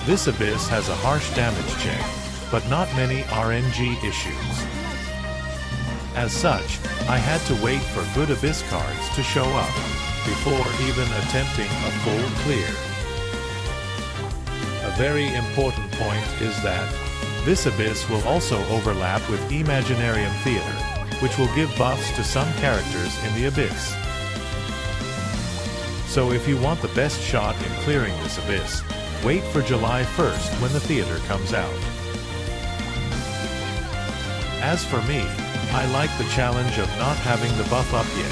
This abyss has a harsh damage check, but not many RNG issues. As such, I had to wait for good abyss cards to show up before even attempting a full clear. A very important point is that this abyss will also overlap with Imaginarium Theater, which will give buffs to some characters in the abyss. So if you want the best shot in clearing this abyss, wait for July 1st when the theater comes out. As for me, I like the challenge of not having the buff up yet,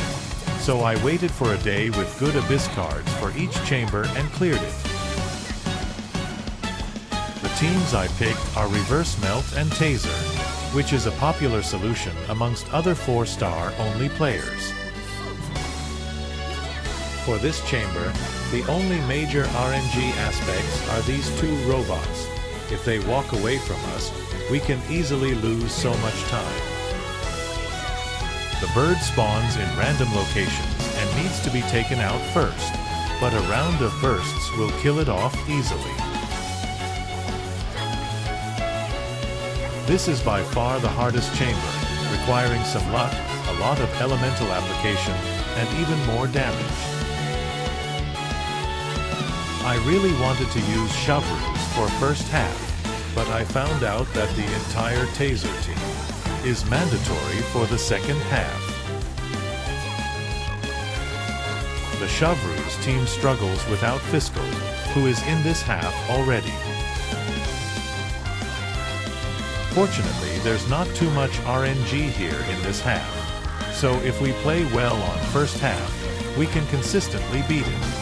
so I waited for a day with good abyss cards for each chamber and cleared it. The teams I picked are Reverse Melt and Taser, which is a popular solution amongst other 4-star only players. For this chamber, the only major RNG aspects are these 2 robots. If they walk away from us, we can easily lose so much time. The bird spawns in random locations and needs to be taken out first, but a round of bursts will kill it off easily. This is by far the hardest chamber, requiring some luck, a lot of elemental application, and even more damage. I really wanted to use Shovroos for first half, but I found out that the entire Taser team is mandatory for the second half. The Shovroos team struggles without Fiscal, who is in this half already. Fortunately, there's not too much RNG here in this half, so if we play well on first half, we can consistently beat it.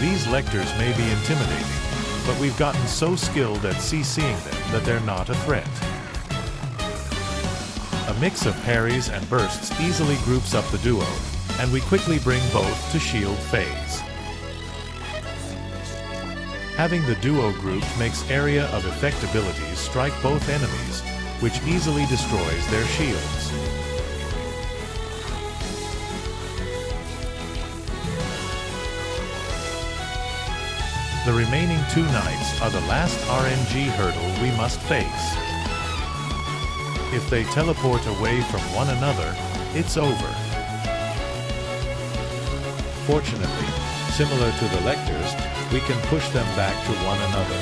These Lectors may be intimidating, but we've gotten so skilled at CCing them that they're not a threat. A mix of parries and bursts easily groups up the duo, and we quickly bring both to shield phase. Having the duo grouped makes area of effect abilities strike both enemies, which easily destroys their shields. The remaining 2 knights are the last RNG hurdle we must face. If they teleport away from one another, it's over. Fortunately, similar to the Lectors, we can push them back to one another.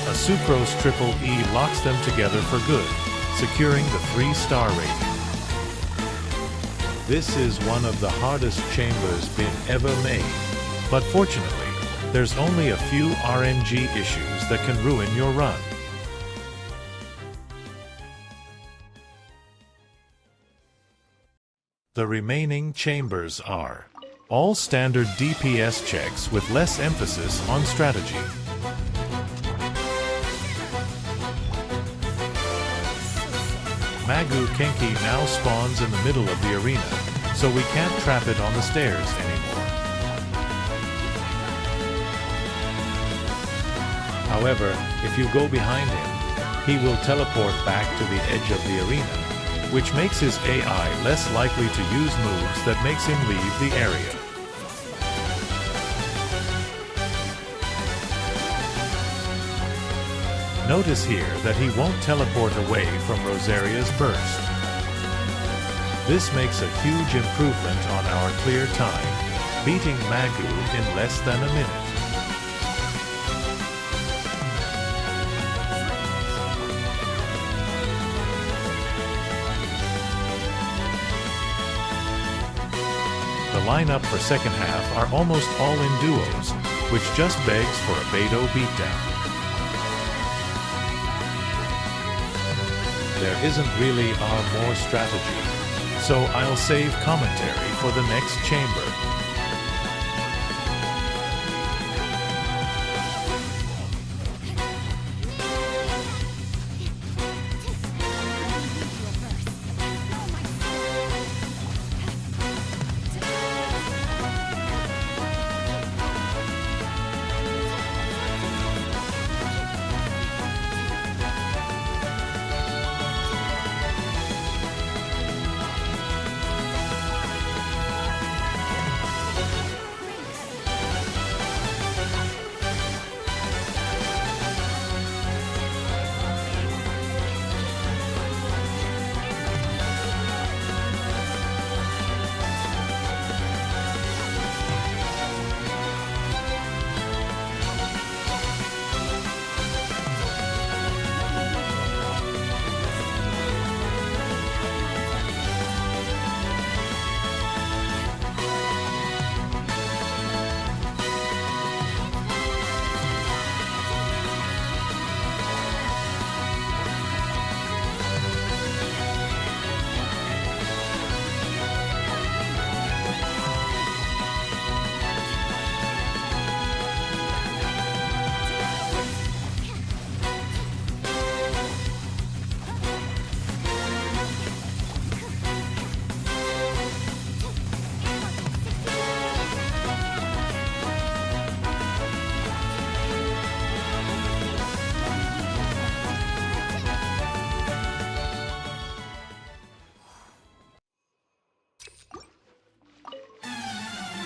A Sucrose Triple E locks them together for good, securing the 3-star rating. This is one of the hardest chambers been ever made, but fortunately, there's only a few RNG issues that can ruin your run. The remaining chambers are all standard DPS checks with less emphasis on strategy. Magu Kenki now spawns in the middle of the arena, so we can't trap it on the stairs anymore. However, if you go behind him, he will teleport back to the edge of the arena, which makes his AI less likely to use moves that makes him leave the area. Notice here that he won't teleport away from Rosaria's burst. This makes a huge improvement on our clear time, beating Magu in less than a minute. The lineup for second half are almost all in duos, which just begs for a Beidou beatdown. There isn't really more strategy, so I'll save commentary for the next chamber.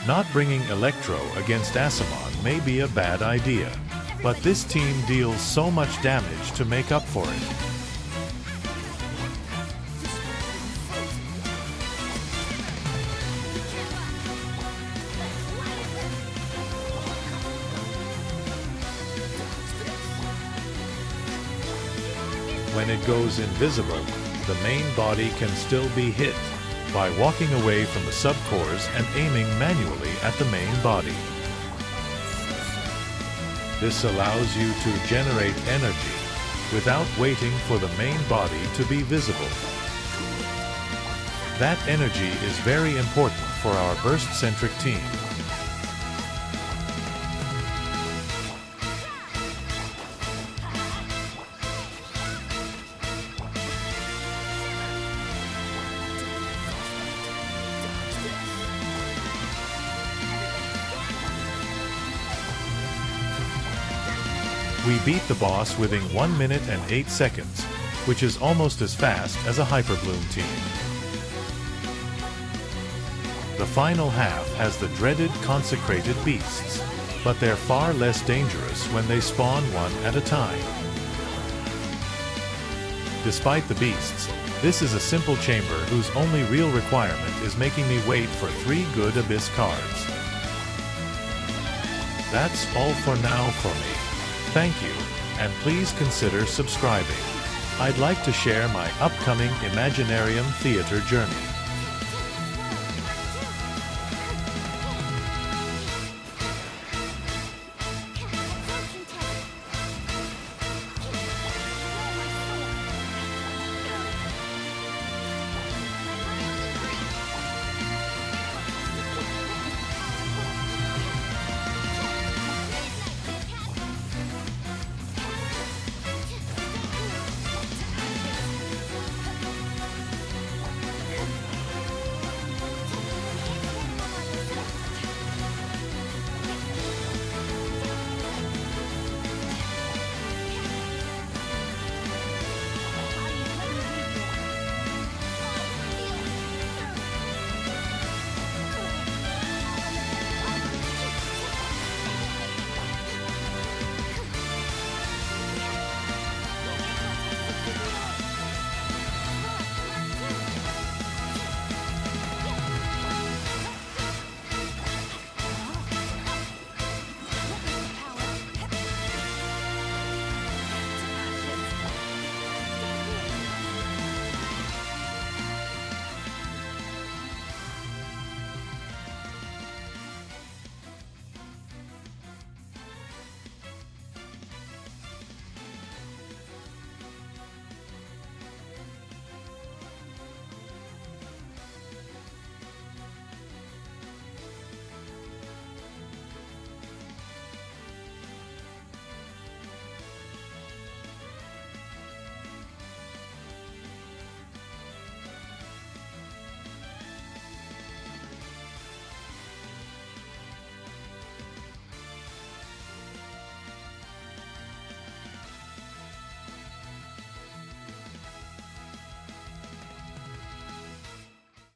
Not bringing Electro against Asimon may be a bad idea, but this team deals so much damage to make up for it. When it goes invisible, the main body can still be hit by walking away from the subcores and aiming manually at the main body. This allows you to generate energy without waiting for the main body to be visible. That energy is very important for our burst-centric team. We beat the boss within 1 minute and 8 seconds, which is almost as fast as a Hyperbloom team. The final half has the dreaded consecrated beasts, but they're far less dangerous when they spawn one at a time. Despite the beasts, this is a simple chamber whose only real requirement is making me wait for 3 good Abyss cards. That's all for now for me. Thank you, and please consider subscribing. I'd like to share my upcoming Imaginarium Theater journey.